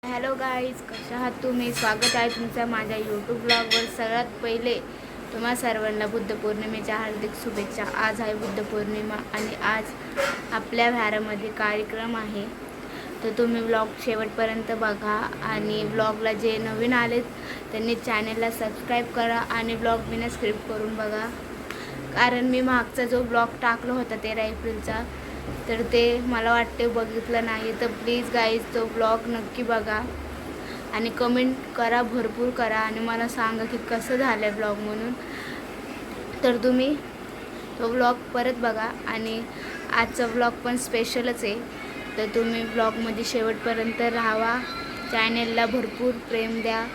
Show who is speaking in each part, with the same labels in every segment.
Speaker 1: Hello guys, कशा आहात तुम्ही? स्वागत आहे तुमचं माझ्या यूट्यूब ब्लॉगवर. सगळ्यात पहिले तुम्हा सर्वांना बुद्धपौर्णिमेच्या हार्दिक शुभेच्छा. आज आहे बुद्धपौर्णिमा आणि आज आपल्या घरामध्ये कार्यक्रम आहे, तर तुम्ही ब्लॉग शेवटपर्यंत बघा. आणि ब्लॉगला जे नवीन आलेत त्यांनी चॅनलला सबस्क्राईब करा आणि ब्लॉग बिना स्क्रिप्ट करून बघा. कारण मी मागचा जो ब्लॉग टाकला होता 13 एप्रिलचा, तर ते मला वाटते बघितलं नाही, तर प्लीज गाईज तो ब्लॉग नक्की बघा आणि कमेंट करा, भरपूर करा आणि मला सांगा की कसं झालं आहे ब्लॉग म्हणून. तर तुम्ही तो ब्लॉग परत बघा आणि आजचा ब्लॉग पण स्पेशलच आहे, तर तुम्ही ब्लॉगमध्ये शेवटपर्यंत राहावा. चॅनेलला भरपूर प्रेम द्या.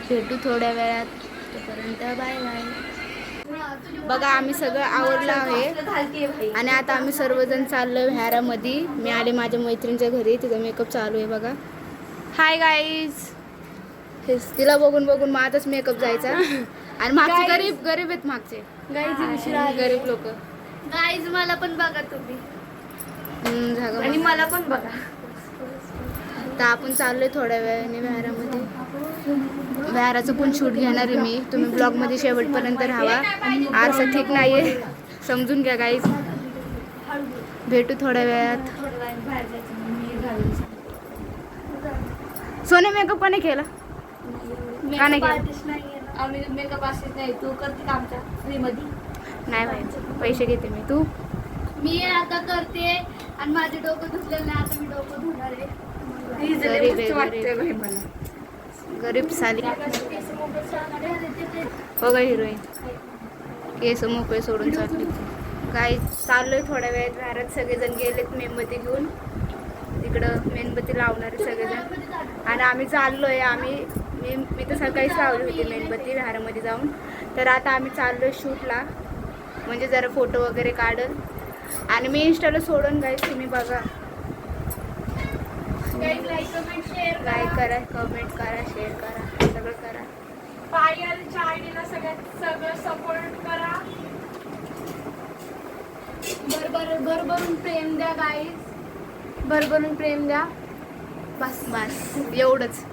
Speaker 1: भेटू थोड्या वेळात, तोपर्यंत बाय बाय. बघा आम्ही सगळं आवरलं आहे आणि आता आम्ही सर्वजण चाललो आहे व्यारामध्ये. मी आले माझ्या मैत्रिणीच्या घरी, तिचा मेकअप चालू आहे बघा. Hi guys. तिला बघून बघून माझाच मेकअप जायचा आणि मागचे गरीब गरीब आहेत, मागचे गरीब लोक.
Speaker 2: गाईज मला पण बघा तुम्ही
Speaker 1: आणि
Speaker 2: मला पण बघा.
Speaker 1: तर आपण चाललोय थोड्या वेळाने व्यारामध्ये. व्याराचं पण शूट घेणार आहे मी. तुम्ही ब्लॉगमध्ये शेवटपर्यंत राहावा. आज ठीक नाही आहे, समजून घ्या गाईज. भेटू थोड्या वेळात. सोने मेकअप कोणी केला? का नाही केला?
Speaker 2: आम्ही मेकअप आर्टिस्ट नाही. तू करते का आमच्या फ्रीमध्ये?
Speaker 1: नाही व्हायचं, पैसे घेते मी. तू?
Speaker 2: मी आता करते आणि माझे डोकं धुतलेलं नाही, आता मी डोकं धुणार आहे.
Speaker 1: गरीब साली हो गा हिरोईन. केस मोकळे सोडून चालली. काय चाललोय थोड्या वेळात घरात. सगळेजण गेलेत मेणबत्ती घेऊन, तिकडं मेणबत्ती लावणारे सगळेजण. आणि आम्ही चाललोय. मी तर सकाळीच लावली होती मेणबत्ती घरामध्ये जाऊन. तर आता आम्ही चाललोय शूटला, म्हणजे जरा फोटो वगैरे काढल आणि मी इंस्टाला सोडून जाईल. तुम्ही बघा, लाईक करा, कमेंट करा, शेअर करा, सगळं करा.
Speaker 2: पायल चायनीला सगळं सपोर्ट करा. भरभरून प्रेम द्या गाईज, भरभरून प्रेम द्या.
Speaker 1: बस बस एवढंच.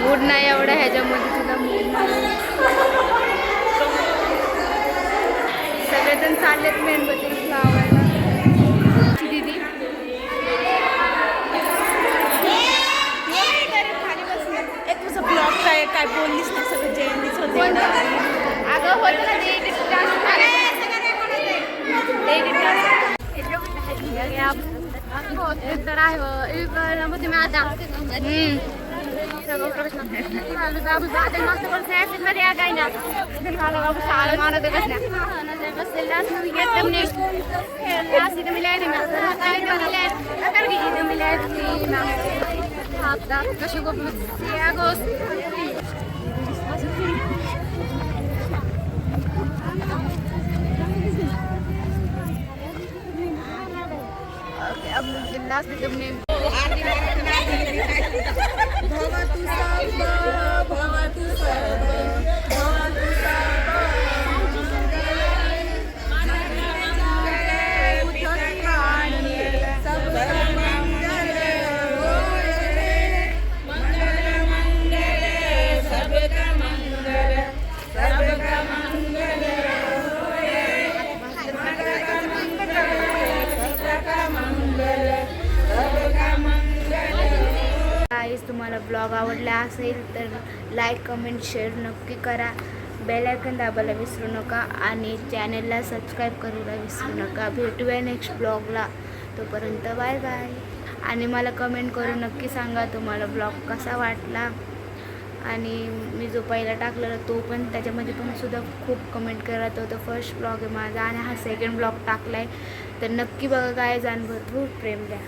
Speaker 1: मूड नाही एवढा ह्याच्यामध्ये, तुला मूड नाही. सगळेजण चाललेत मेणबत्ती लावायला. दीदी खाली बसले. एक तुझं ब्लॉग काय बोललीस ना, सगळं जेवणीच होते. अगं होतं ना ते तुम्हाला ब्लॉग आवडला असेल तर लाईक, कमेंट, शेअर नक्की करा. बेल आयकॉन दाबायला विसरू नका आणि चॅनलला सबस्क्राईब करायला विसरू नका. भेटूया नेक्स्ट ब्लॉगला, तोपर्यंत बाय बाय. आणि मला कमेंट करून नक्की सांगा तुम्हाला ब्लॉग कसा वाटला. आणि मी जो पहिला टाकलेला तो पण, त्याच्यामध्ये पण सुद्धा खूप कमेंट करत होतं. फर्स्ट ब्लॉग आहे माझा आणि हा सेकंड ब्लॉग टाकला आहे, तर नक्की बघा काय जाण. भरपूर प्रेम द्या.